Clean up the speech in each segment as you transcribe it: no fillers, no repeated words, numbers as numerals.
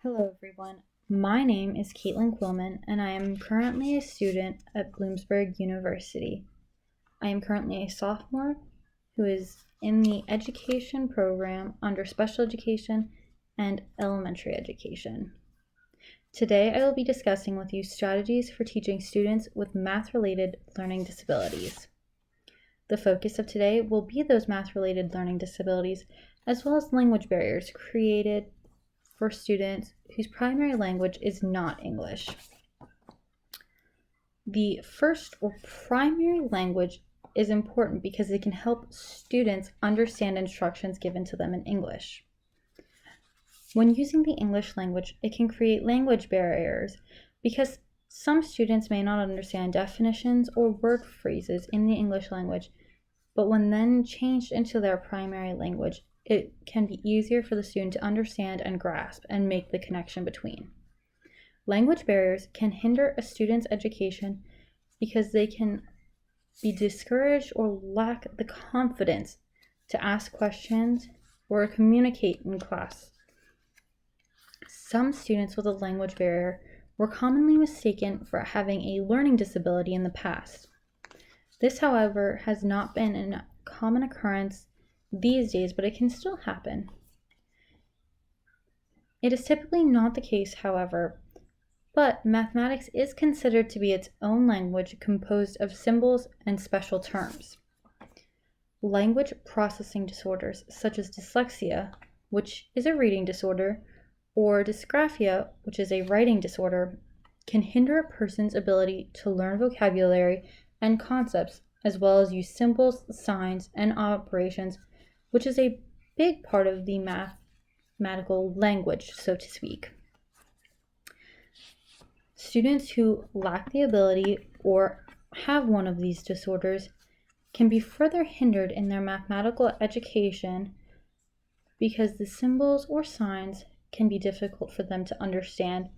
Hello everyone, my name is Caitlin Quillman and I am currently a student at Bloomsburg University. I am currently a sophomore who is in the education program under special education and elementary education. Today I will be discussing with you strategies for teaching students with math-related learning disabilities. The focus of today will be those math-related learning disabilities as well as language barriers created for students whose primary language is not English. The first or primary language is important because it can help students understand instructions given to them in English. When using the English language, it can create language barriers because some students may not understand definitions or word phrases in the English language, but when then changed into their primary language, it can be easier for the student to understand and grasp and make the connection between. Language barriers can hinder a student's education because they can be discouraged or lack the confidence to ask questions or communicate in class. Some students with a language barrier were commonly mistaken for having a learning disability in the past. This, however, has not been a common occurrence these days, but it can still happen. It is typically not the case, however, but mathematics is considered to be its own language composed of symbols and special terms. Language processing disorders such as dyslexia, which is a reading disorder, or dysgraphia, which is a writing disorder, can hinder a person's ability to learn vocabulary and concepts, as well as use symbols, signs, and operations, which is a big part of the mathematical language, so to speak. Students who lack the ability or have one of these disorders can be further hindered in their mathematical education because the symbols or signs can be difficult for them to understand,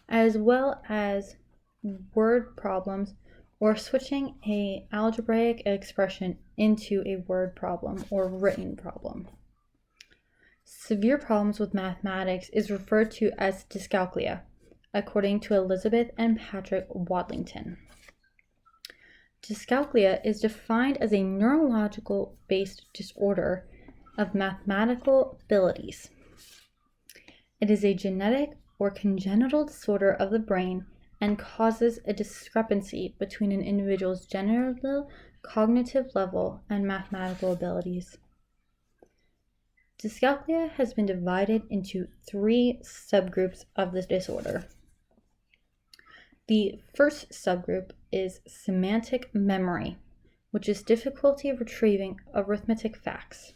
as well as word problems or switching an algebraic expression into a word problem or written problem. Severe problems with mathematics is referred to as dyscalculia, according to Elizabeth and Patrick Wadlington. Dyscalculia is defined as a neurological-based disorder of mathematical abilities. It is a genetic or congenital disorder of the brain and causes a discrepancy between an individual's general cognitive level and mathematical abilities. Dyscalculia has been divided into 3 subgroups of the disorder. The first subgroup is semantic memory, which is difficulty retrieving arithmetic facts.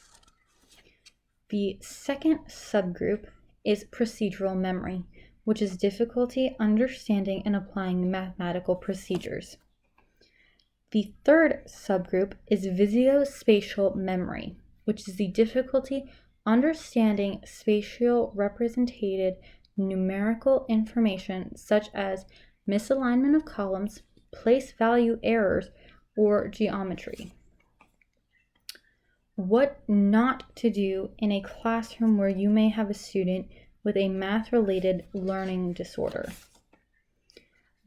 The second subgroup is procedural memory, which is difficulty understanding and applying mathematical procedures. The third subgroup is visuospatial memory, which is the difficulty understanding spatial represented numerical information such as misalignment of columns, place value errors, or geometry. What not to do in a classroom where you may have a student with a math-related learning disorder.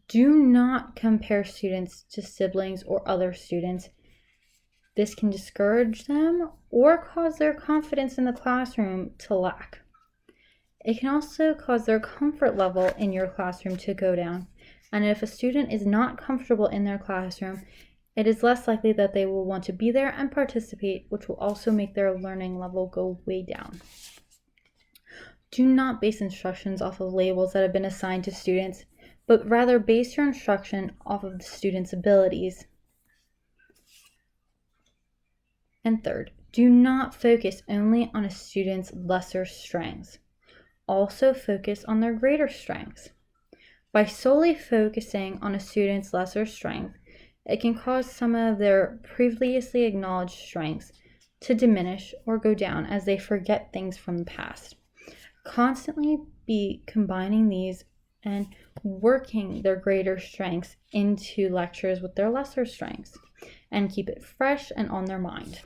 Do not compare students to siblings or other students. This can discourage them or cause their confidence in the classroom to lack. It can also cause their comfort level in your classroom to go down. And if a student is not comfortable in their classroom, it is less likely that they will want to be there and participate, which will also make their learning level go way down. Do not base instructions off of labels that have been assigned to students, but rather base your instruction off of the student's abilities. And third, do not focus only on a student's lesser strengths. Also focus on their greater strengths. By solely focusing on a student's lesser strength, it can cause some of their previously acknowledged strengths to diminish or go down as they forget things from the past. Constantly be combining these and working their greater strengths into lectures with their lesser strengths and keep it fresh and on their mind.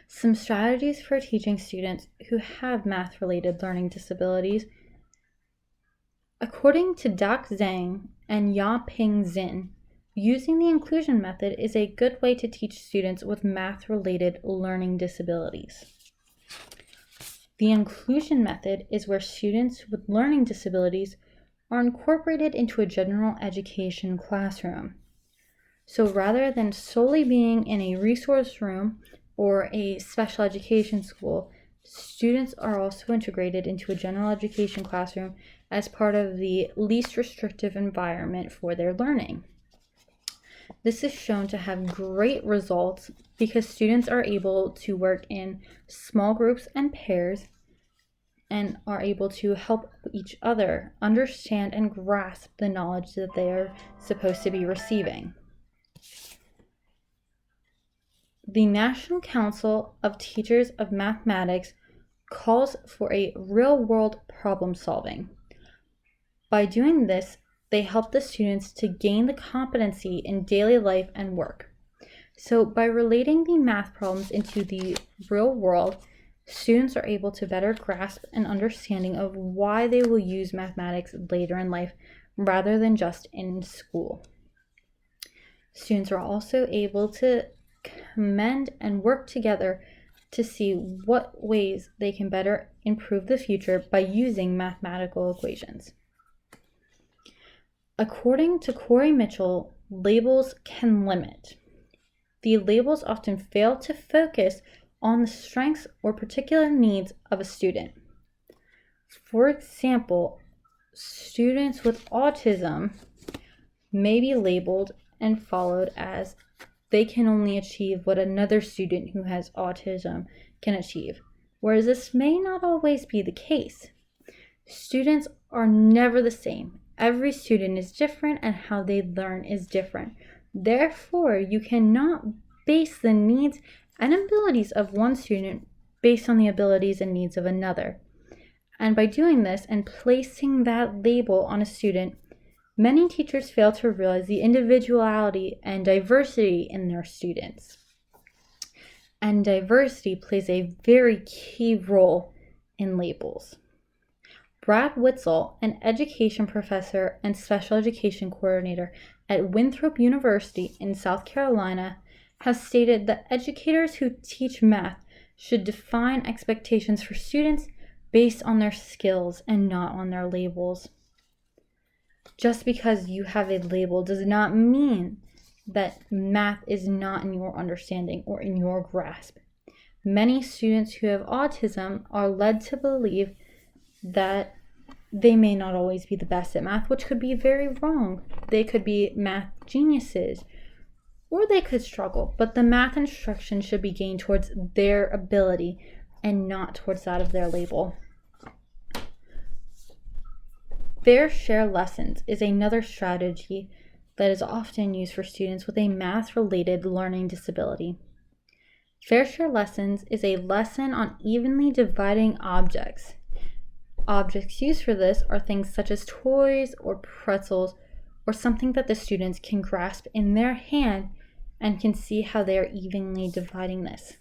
Some strategies for teaching students who have math-related learning disabilities According to Dak Zhang and Yaping Zin, using the inclusion method is a good way to teach students with math-related learning disabilities. The inclusion method is where students with learning disabilities are incorporated into a general education classroom. So rather than solely being in a resource room or a special education school, students are also integrated into a general education classroom as part of the least restrictive environment for their learning. This is shown to have great results because students are able to work in small groups and pairs and are able to help each other understand and grasp the knowledge that they are supposed to be receiving. The National Council of Teachers of Mathematics calls for a real-world problem solving. By doing this, they help the students to gain the competency in daily life and work. So by relating the math problems into the real world, students are able to better grasp an understanding of why they will use mathematics later in life rather than just in school. Students are also able to commend and work together to see what ways they can better improve the future by using mathematical equations. According to Corey Mitchell, labels can limit. The labels often fail to focus on the strengths or particular needs of a student. For example, students with autism may be labeled and followed as they can only achieve what another student who has autism can achieve, whereas this may not always be the case. Students are never the same. Every student is different and how they learn is different. Therefore, you cannot base the needs and abilities of one student based on the abilities and needs of another. And by doing this and placing that label on a student, many teachers fail to realize the individuality and diversity in their students. And diversity plays a very key role in labels. Brad Witzel, an education professor and special education coordinator at Winthrop University in South Carolina, has stated that educators who teach math should define expectations for students based on their skills and not on their labels. Just because you have a label does not mean that math is not in your understanding or in your grasp. Many students who have autism are led to believe that they may not always be the best at math, which could be very wrong. They could be math geniuses, or they could struggle, but the math instruction should be gained towards their ability and not towards that of their label. Fair share lessons is another strategy that is often used for students with a math-related learning disability. Fair share lessons is a lesson on evenly dividing objects. Objects used for this are things such as toys or pretzels or something that the students can grasp in their hand and can see how they are evenly dividing this.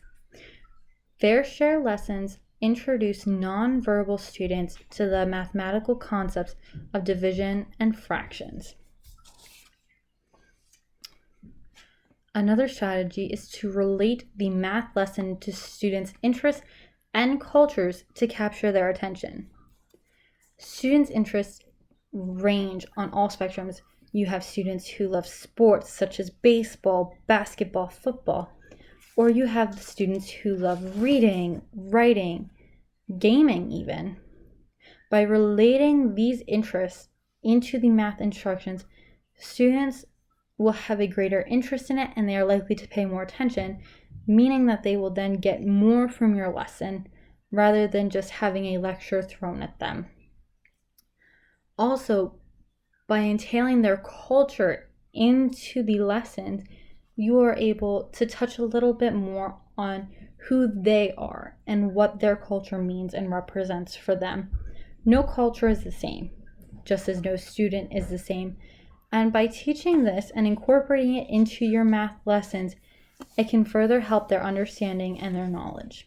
Fair share lessons introduce nonverbal students to the mathematical concepts of division and fractions. Another strategy is to relate the math lesson to students' interests and cultures to capture their attention. Students' interests range on all spectrums. You have students who love sports such as baseball, basketball, football, or you have the students who love reading, writing, gaming even. By relating these interests into the math instructions, students will have a greater interest in it and they are likely to pay more attention, meaning that they will then get more from your lesson rather than just having a lecture thrown at them. Also, by entailing their culture into the lessons, you are able to touch a little bit more on who they are and what their culture means and represents for them. No culture is the same, just as no student is the same. And by teaching this and incorporating it into your math lessons, it can further help their understanding and their knowledge.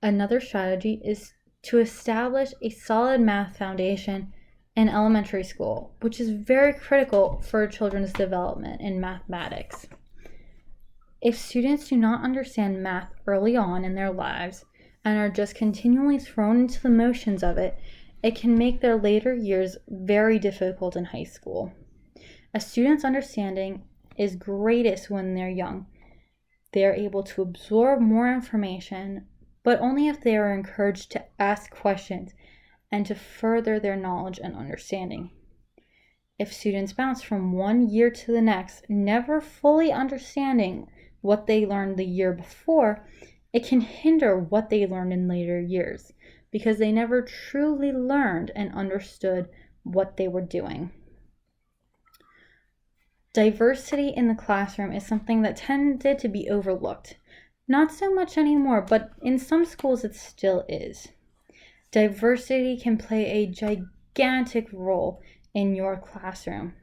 Another strategy is to establish a solid math foundation in elementary school, which is very critical for children's development in mathematics. If students do not understand math early on in their lives and are just continually thrown into the motions of it, it can make their later years very difficult in high school. A student's understanding is greatest when they're young. They are able to absorb more information, but only if they are encouraged to ask questions and to further their knowledge and understanding. If students bounce from one year to the next, never fully understanding what they learned the year before, it can hinder what they learned in later years because they never truly learned and understood what they were doing. Diversity in the classroom is something that tended to be overlooked. Not so much anymore, but in some schools it still is. Diversity can play a gigantic role in your classroom,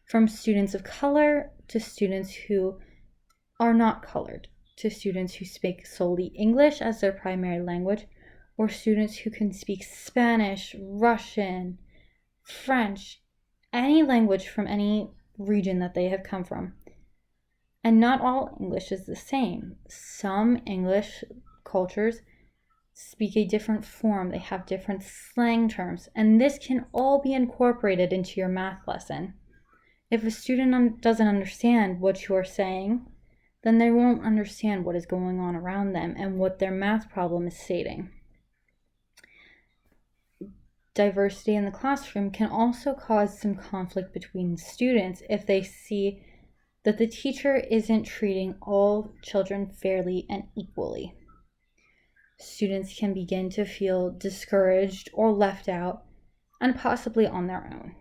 from students of color to students who are not colored, to students who speak solely English as their primary language, or students who can speak Spanish, Russian, French, any language from any region that they have come from. And not all English is the same. Some English cultures speak a different form, they have different slang terms, and this can all be incorporated into your math lesson. If a student doesn't understand what you are saying, then they won't understand what is going on around them and what their math problem is stating. Diversity in the classroom can also cause some conflict between students if they see that the teacher isn't treating all children fairly and equally. Students can begin to feel discouraged or left out, and possibly on their own.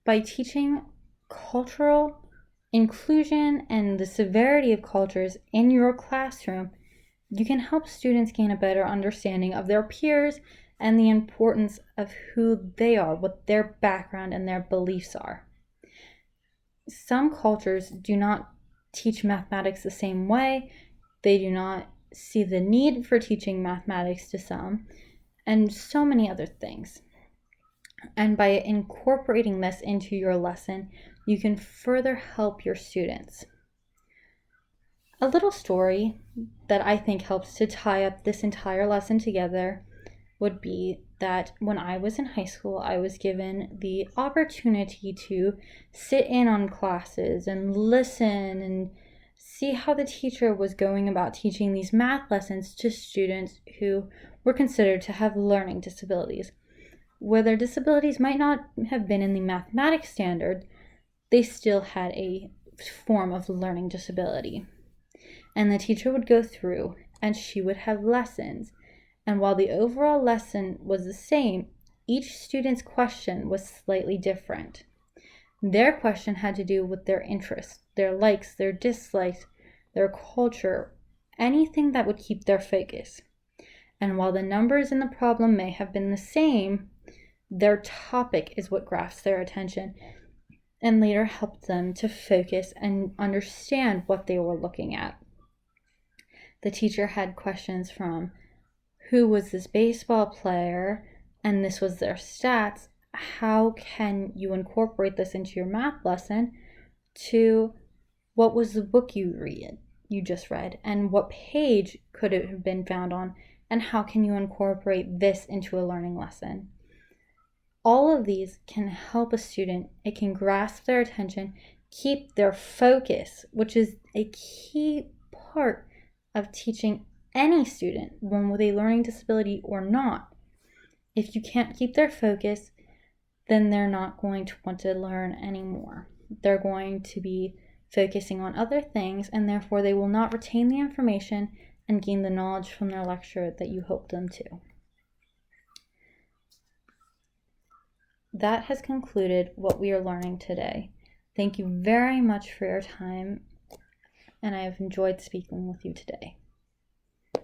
By teaching cultural inclusion and the severity of cultures in your classroom, you can help students gain a better understanding of their peers and the importance of who they are, what their background and their beliefs are. Some cultures do not teach mathematics the same way. They do not see the need for teaching mathematics to some, and so many other things. And by incorporating this into your lesson, you can further help your students. A little story that I think helps to tie up this entire lesson together would be that when I was in high school, I was given the opportunity to sit in on classes and listen and see how the teacher was going about teaching these math lessons to students who were considered to have learning disabilities. Where their disabilities might not have been in the mathematics standard, they still had a form of learning disability. And the teacher would go through and she would have lessons. And while the overall lesson was the same, each student's question was slightly different. Their question had to do with their interests, their likes, their dislikes, their culture, anything that would keep their focus. And while the numbers in the problem may have been the same, their topic is what grasps their attention and later helped them to focus and understand what they were looking at. The teacher had questions from who was this baseball player, and this was their stats. How can you incorporate this into your math lesson? To what was the book you just read, and what page could it have been found on, and how can you incorporate this into a learning lesson? All of these can help a student. It can grasp their attention, keep their focus, which is a key part of teaching any student, one with a learning disability or not. If you can't keep their focus, then they're not going to want to learn anymore. They're going to be focusing on other things, and therefore they will not retain the information and gain the knowledge from their lecture that you hope them to. That has concluded what we are learning today. Thank you very much for your time, and I have enjoyed speaking with you today.